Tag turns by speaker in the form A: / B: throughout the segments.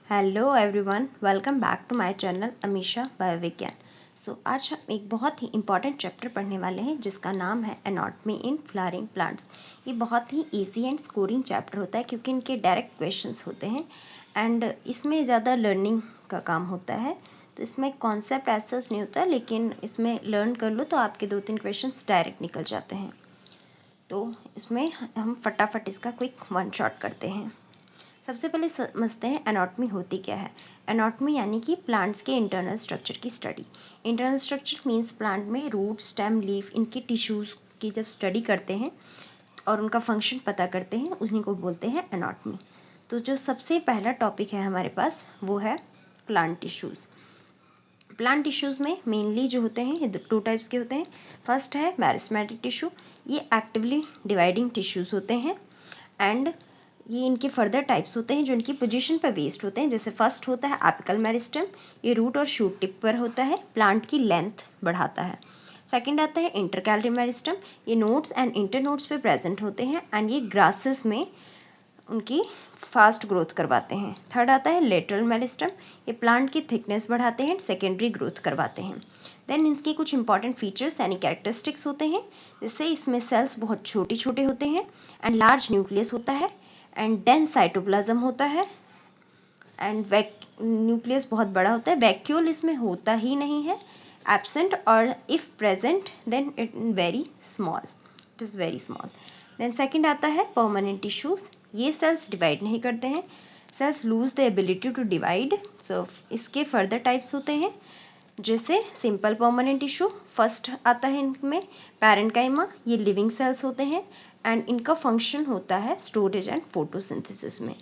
A: Hello everyone, welcome back to my channel Amisha बायोविज्ञान। आज हम एक बहुत ही इम्पॉर्टेंट चैप्टर पढ़ने वाले हैं जिसका नाम है एनाटॉमी इन फ्लावरिंग प्लांट्स। ये बहुत ही इजी एंड स्कोरिंग चैप्टर होता है क्योंकि इनके डायरेक्ट क्वेश्चंस होते हैं एंड इसमें ज़्यादा लर्निंग का काम होता है। तो इसमें कॉन्सेप्ट ऐसा नहीं होता, लेकिन इसमें लर्न कर लो तो आपके 2-3 क्वेश्चंस डायरेक्ट निकल जाते हैं। तो इसमें हम फटाफट इसका क्विक वन शॉट करते हैं। सबसे पहले समझते हैं एनाटॉमी होती क्या है। एनाटॉमी यानी कि प्लांट्स के इंटरनल स्ट्रक्चर की study. Internal structure means plant में रूट, स्टेम, लीफ, इनके टिश्यूज़ की जब स्टडी करते हैं और उनका फंक्शन पता करते हैं, उन्हीं को बोलते हैं एनाटॉमी। तो जो सबसे पहला टॉपिक है हमारे पास वो है प्लांट टिश्यूज़। प्लांट टिश्यूज़ में मेनली जो होते हैं ये 2 टाइप्स के होते हैं। फर्स्ट है मेरिस्टेमेटिक टिश्यू, ये एक्टिवली डिवाइडिंग टिश्यूज़ होते हैं एंड ये इनके फर्दर टाइप्स होते हैं जो इनकी पोजीशन पर बेस्ड होते हैं। जैसे फर्स्ट होता है एपिकल मेरिस्टेम, ये रूट और शूट टिप पर होता है, प्लांट की लेंथ बढ़ाता है। सेकंड आता है इंटरकैलरी मेरिस्टेम, ये नोड्स एंड इंटर नोड्स पे प्रेजेंट होते हैं एंड ये ग्रासेस में उनकी फास्ट ग्रोथ करवाते हैं। थर्ड आता है लेटरल मेरिस्टेम, ये प्लांट की थिकनेस बढ़ाते हैं, सेकेंडरी ग्रोथ करवाते हैं। देन इनके कुछ इंपॉर्टेंट फीचर्स यानी कैरेक्टरिस्टिक्स होते हैं, जिससे इसमें सेल्स बहुत छोटे छोटे होते हैं एंड लार्ज न्यूक्लियस होता है एंड डेंस साइटोप्लाज्म होता है एंड न्यूक्लियस बहुत बड़ा होता है। वैक्यूल इसमें होता ही नहीं है, एब्सेंट, और if present then it very small, it is very small. Then second आता है परमानेंट टिश्यूज़, ये सेल्स डिवाइड नहीं करते हैं, cells lose the ability to divide. So इसके फर्दर टाइप्स होते हैं जैसे सिंपल परमानेंट टिश्यू। फर्स्ट आता है इनमें पैरेन्काइमा, ये लिविंग सेल्स होते हैं एंड इनका फंक्शन होता है स्टोरेज एंड फोटोसिंथेसिस में।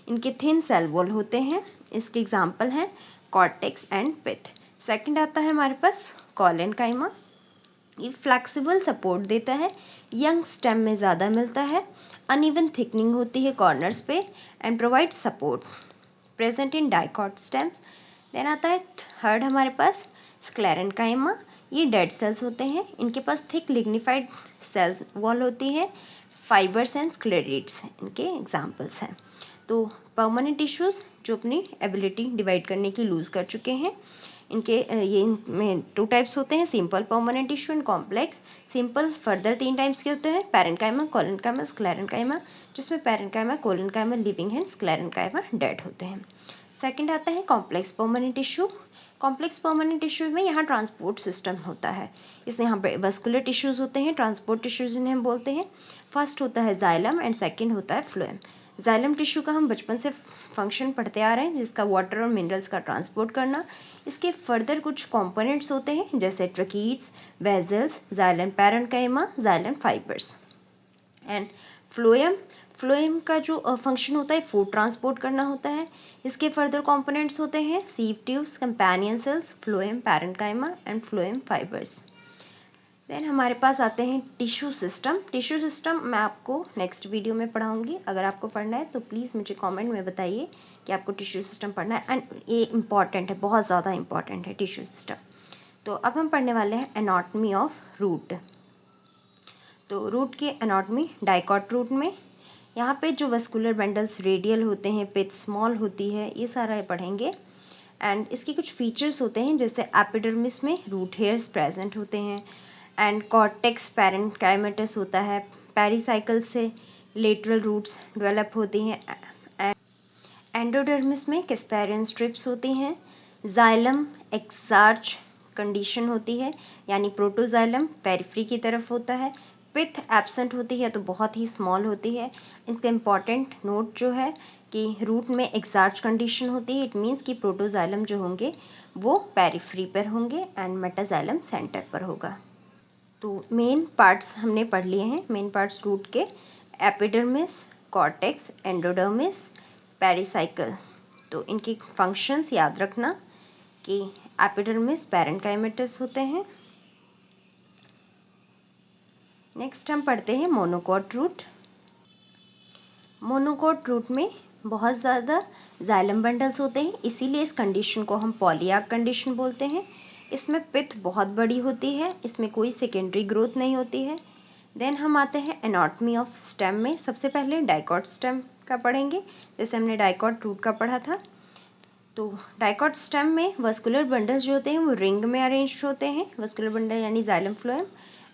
A: इनके थिन सेल वॉल होते हैं, इसके एग्जांपल हैं कॉर्टेक्स एंड पिथ। सेकंड आता है हमारे पास कॉलेनकाइमा, ये फ्लेक्सिबल सपोर्ट देता है, यंग स्टेम में ज़्यादा मिलता है, अनइवन थिकनिंग होती है कॉर्नर्स पे and provide support, present in dicot stems. Then आता है थर्ड हमारे पास स्क्लेरेनकाइमा, ये डेड सेल्स होते हैं, इनके पास थिक लिग्निफाइड सेल वॉल होती है, फाइबर्स एंड स्क्लेरेट्स इनके एग्जांपल्स हैं। तो परमानेंट टिश्यूज़ जो अपनी एबिलिटी डिवाइड करने की लूज़ कर चुके हैं, इनके ये इनमें 2 टाइप्स होते हैं, simple permanent tissue and complex. Simple further 3 types के होते हैं, पैरेन्काइमा, कॉलेनकाइमा, स्क्लेरेनकाइमा, जिसमें पैरेन्काइमा, कॉलेनकाइमा लिविंग है, स्क्लेरेनकाइमा डेड होते हैं। सेकंड आता है complex permanent tissue. Complex permanent tissue में यहाँ ट्रांसपोर्ट सिस्टम होता है, इसमें यहाँ पे वस्कुलर टिश्यूज़ होते हैं, ट्रांसपोर्ट टिश्यूज़ इन्हें हम बोलते हैं। फर्स्ट होता है जाइलम एंड सेकंड होता है फ्लोएम। जाइलम टिश्यू का हम बचपन से फंक्शन पढ़ते आ रहे हैं, जिसका वाटर और मिनरल्स का ट्रांसपोर्ट करना। इसके फर्दर कुछ कंपोनेंट्स होते हैं जैसे tracheids, vessels, xylem parenchyma, xylem fibres and phloem. Phloem का जो फंक्शन होता है फूड ट्रांसपोर्ट करना होता है। इसके फर्दर कंपोनेंट्स होते हैं sieve tubes, companion cells, phloem parenchyma and phloem fibres. Then हमारे पास आते हैं टिश्यू सिस्टम। टिश्यू सिस्टम मैं आपको नेक्स्ट वीडियो में पढ़ाऊंगी, अगर आपको पढ़ना है तो प्लीज़ मुझे कमेंट में बताइए कि आपको टिश्यू सिस्टम पढ़ना है एंड ये इम्पॉर्टेंट है, बहुत ज़्यादा इम्पॉर्टेंट है टिश्यू सिस्टम। तो अब हम पढ़ने वाले हैं एनाटॉमी ऑफ रूट। तो रूट की एनाटॉमी, डाइकॉट रूट में यहाँ पे जो वस्कुलर बंडल्स रेडियल होते हैं, पिथ स्मॉल होती है, ये सारा पढ़ेंगे एंड इसके कुछ फीचर्स होते हैं जैसे एपिडर्मिस में रूट हेयर्स प्रेजेंट होते हैं एंड कॉर्टेक्स पैरेन्काइमेटस होता है, पेरिसाइकल से लेटरल रूट्स डेवलप होती हैं एंड एंडोडर्मिस में कैस्पेरियन स्ट्रिप्स होती हैं। जाइलम एक्सार्च कंडीशन होती है यानी प्रोटोजाइलम पेरिफ्री की तरफ होता है। पिथ एब्सेंट होती है तो बहुत ही स्मॉल होती है। इसका इम्पॉर्टेंट नोट जो है कि रूट में एक्सार्च कंडीशन होती है, इट मीन्स कि प्रोटोजाइलम जो होंगे वो पेरिफ्री पर होंगे एंड मेटाजाइलम सेंटर पर होगा। तो मेन पार्ट्स हमने पढ़ लिए हैं, मेन पार्ट्स रूट के एपिडर्मिस, कॉर्टेक्स, एंडोडर्मिस, पेरिसाइकल। तो इनके फंक्शंस याद रखना कि एपिडर्मिस पैरेन्काइमेटस होते हैं। नेक्स्ट हम पढ़ते हैं मोनोकॉट रूट। मोनोकॉट रूट में बहुत ज़्यादा जाइलम बंडल्स होते हैं, इसीलिए इस कंडीशन को हम पॉलीआर्क कंडीशन बोलते हैं। इसमें पिथ बहुत बड़ी होती है, इसमें कोई सेकेंडरी ग्रोथ नहीं होती है। देन हम आते हैं एनाटॉमी ऑफ स्टेम में। सबसे पहले डाइकॉट स्टेम का पढ़ेंगे, जैसे हमने डाइकॉट रूट का पढ़ा था। तो डाइकॉट स्टेम में वस्कुलर बंडल्स जो होते हैं वो रिंग में अरेंज होते हैं, वस्कुलर बंडल यानी जाइलम फ्लोएम,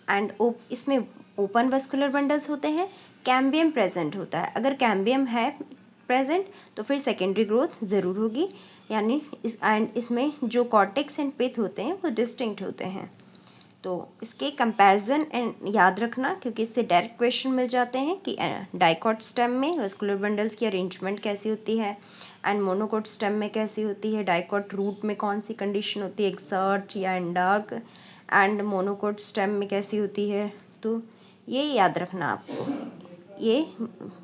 A: एंड इसमें ओपन वस्कुलर बंडल्स होते हैं। कैम्बियम प्रेजेंट होता है, अगर कैम्बियम है प्रेजेंट तो फिर सेकेंडरी ग्रोथ ज़रूर होगी, यानी इसमें जो कॉर्टेक्स एंड पिथ होते हैं वो डिस्टिंक्ट होते हैं। तो इसके कंपैरिजन एंड याद रखना, क्योंकि इससे डायरेक्ट क्वेश्चन मिल जाते हैं कि डाइकॉट स्टेम में वस्कुलर बंडल्स की अरेंजमेंट कैसी होती है एंड मोनोकोट स्टेम में कैसी होती है, डाइकॉट रूट में कौन सी कंडीशन होती है, एक्सर्ट या एंडार्क, एंड मोनोकोट स्टेम में कैसी होती है। तो ये याद रखना आपको, ये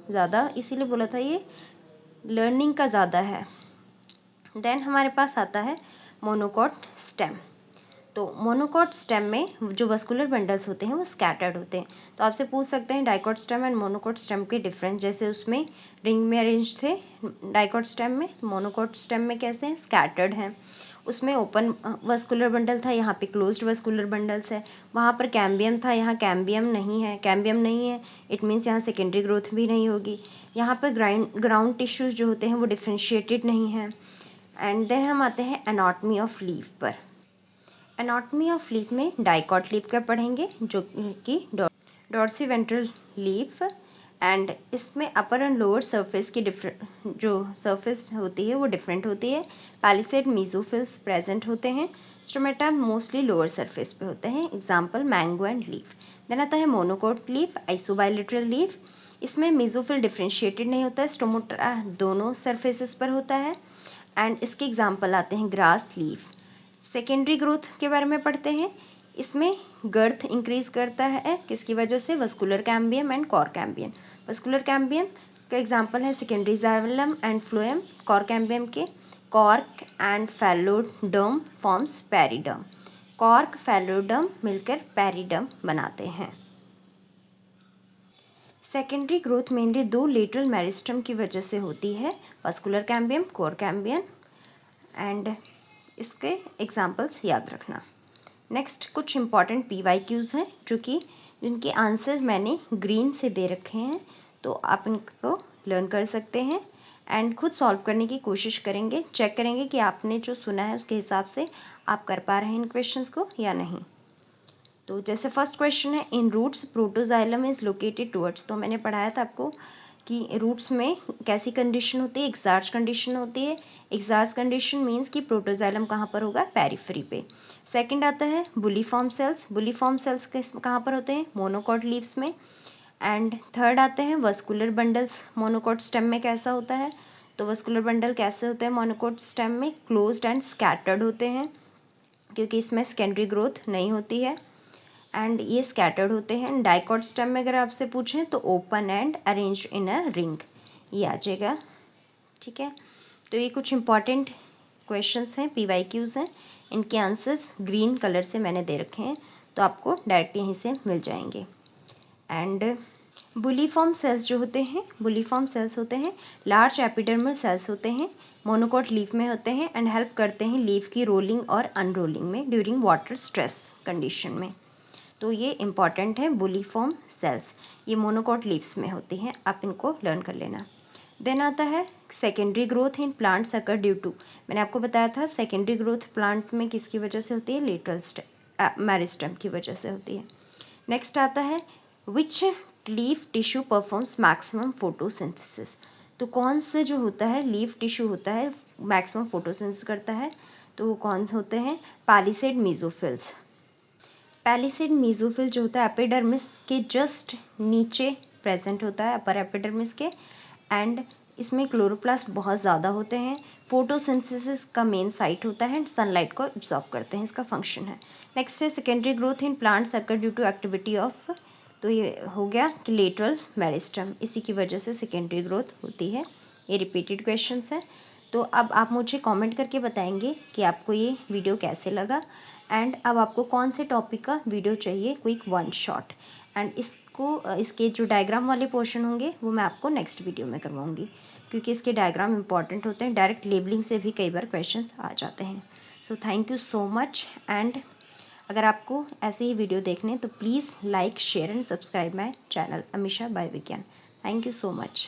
A: ज़्यादा इसीलिए बोला था ये लर्निंग का ज़्यादा है। देन हमारे पास आता है मोनोकोट स्टेम। तो मोनोकोट स्टेम में जो वस्कुलर बंडल्स होते हैं वो स्कैटर्ड होते हैं। तो आपसे पूछ सकते हैं dicot stem and monocot stem के डिफरेंस, जैसे उसमें रिंग में अरेंज थे डाइकॉट स्टेम में, मोनोकोट स्टेम में कैसे हैं, स्कैटर्ड हैं। उसमें ओपन वस्कुलर बंडल था, यहाँ पे क्लोज्ड वस्कुलर बंडल्स है। वहाँ पर कैम्बियम था, यहाँ कैम्बियम नहीं है। कैम्बियम नहीं है इट मीन्स यहाँ सेकेंडरी ग्रोथ भी नहीं होगी। यहाँ पर ग्राउंड टिश्यूज जो होते हैं वो डिफ्रेंशिएटेड नहीं है। एंड देन हम आते हैं एनाटॉमी ऑफ लीफ पर। एनाटॉमी ऑफ लीफ में डाइकॉट लीफ का पढ़ेंगे, जो कि डॉर्सीवेंट्रल लीफ, एंड इसमें अपर एंड लोअर सरफेस की जो सरफेस होती है वो डिफरेंट होती है। पैलिसेड मीजोफिल्स प्रेजेंट होते हैं। स्टोमेटा मोस्टली लोअर सरफेस पे होते हैं, example mango and leaf. Then आता है मोनोकोट लीफ, आइसोबाइलेटरल लीफ। इसमें मीजोफिल डिफ्रेंशिएटेड नहीं होता है, स्टोमोटा दोनों सरफेसेस पर होता है, एंड इसके एग्जाम्पल आते हैं ग्रास लीफ। सेकेंडरी ग्रोथ के बारे में पढ़ते हैं। इसमें गर्थ इंक्रीज करता है, किसकी वजह से, vascular cambium and cork cambium. Vascular cambium का एग्जांपल है secondary xylem and phloem. Cork cambium के cork and phelloderm forms periderm. Cork phelloderm मिलकर पेरिडर्म बनाते हैं। सेकेंडरी ग्रोथ मेनली दो लेटरल मेरिस्टम की वजह से होती है, vascular cambium, cork cambium, and इसके एग्जाम्पल्स याद रखना। नेक्स्ट कुछ इंपॉर्टेंट PYQs हैं जिनके आंसर मैंने ग्रीन से दे रखे हैं, तो आप इनको लर्न कर सकते हैं एंड खुद सॉल्व करने की कोशिश करेंगे, चेक करेंगे कि आपने जो सुना है उसके हिसाब से आप कर पा रहे हैं इन क्वेश्चंस को या नहीं। तो जैसे फर्स्ट क्वेश्चन है, in roots protoxylem is located towards. तो मैंने पढ़ाया था आपको कि रूट्स में कैसी कंडीशन होती है, एक्सार्च कंडीशन होती है। एक्सार्च कंडीशन मीन्स कि प्रोटोजाइलम कहाँ पर होगा, पेरिफेरी पे। सेकंड आता है बुलीफॉर्म सेल्स। बुलीफॉर्म सेल्स कहाँ पर होते हैं, मोनोकोट लीव्स में। एंड थर्ड आते हैं वस्कुलर बंडल्स। मोनोकोट स्टेम में कैसा होता है, तो वस्कुलर बंडल कैसे होते हैं मोनोकोट स्टेम में, क्लोज्ड एंड स्कैटर्ड होते हैं, क्योंकि इसमें सेकेंडरी ग्रोथ नहीं होती है, एंड ये स्कैटर्ड होते हैं। डाइकॉट स्टेम में अगर आपसे पूछें तो open and arrange in a ring, ये आ जाएगा। ठीक है, तो ये कुछ इंपॉर्टेंट क्वेश्चंस हैं, PYQs हैं। इनके आंसर्स ग्रीन कलर से मैंने दे रखे हैं, तो आपको डायरेक्ट यहीं से मिल जाएंगे। एंड बुलीफॉर्म सेल्स जो होते हैं, बुलीफॉर्म सेल्स होते हैं लार्ज एपिडर्मल सेल्स होते हैं, मोनोकोट लीफ में होते हैं, एंड हेल्प करते हैं लीफ की रोलिंग और अनरोलिंग में ड्यूरिंग वाटर स्ट्रेस कंडीशन में। तो ये इंपॉर्टेंट है बुलीफॉर्म सेल्स, ये मोनोकोट लीव्स में होती हैं, आप इनको लर्न कर लेना। देन आता है secondary growth in plants occur due to. मैंने आपको बताया था सेकेंडरी ग्रोथ प्लांट में किसकी वजह से होती है, लेटरल मेरिस्टम की वजह से होती है। नेक्स्ट आता है which leaf tissue performs maximum photosynthesis. तो कौन सा जो होता है लीफ टिश्यू होता है मैक्सिमम फोटोसिंथेसिस करता है, तो वो कौन से होते हैं, पैलिसेड मीजोफिल्स। पैलिसेड मीजोफिल जो होता है एपिडर्मिस के जस्ट नीचे प्रेजेंट होता है, अपर एपिडर्मिस के, एंड इसमें क्लोरोप्लास्ट बहुत ज़्यादा होते हैं। फोटोसिंथेसिस का मेन साइट होता है, सनलाइट को एब्जॉर्ब करते हैं, इसका फंक्शन है। नेक्स्ट है secondary growth in plants occur due to activity of, तो ये हो गया कि लेटरल मेरिस्टम, इसी की वजह से सेकेंडरी ग्रोथ होती है। ये रिपीटेड क्वेश्चंस हैं। तो अब आप मुझे कमेंट करके बताएंगे कि आपको ये वीडियो कैसे लगा, एंड अब आपको कौन से टॉपिक का वीडियो चाहिए, क्विक वन शॉट। एंड इसके जो डायग्राम वाले पोर्शन होंगे वो मैं आपको नेक्स्ट वीडियो में करवाऊंगी, क्योंकि इसके डायग्राम इंपॉर्टेंट होते हैं, डायरेक्ट लेबलिंग से भी कई बार क्वेश्चंस आ जाते हैं। So thank you so much, and अगर आपको ऐसे ही वीडियो देखने तो please like share and subscribe my channel Amisha बाय विज्ञान। Thank you so much.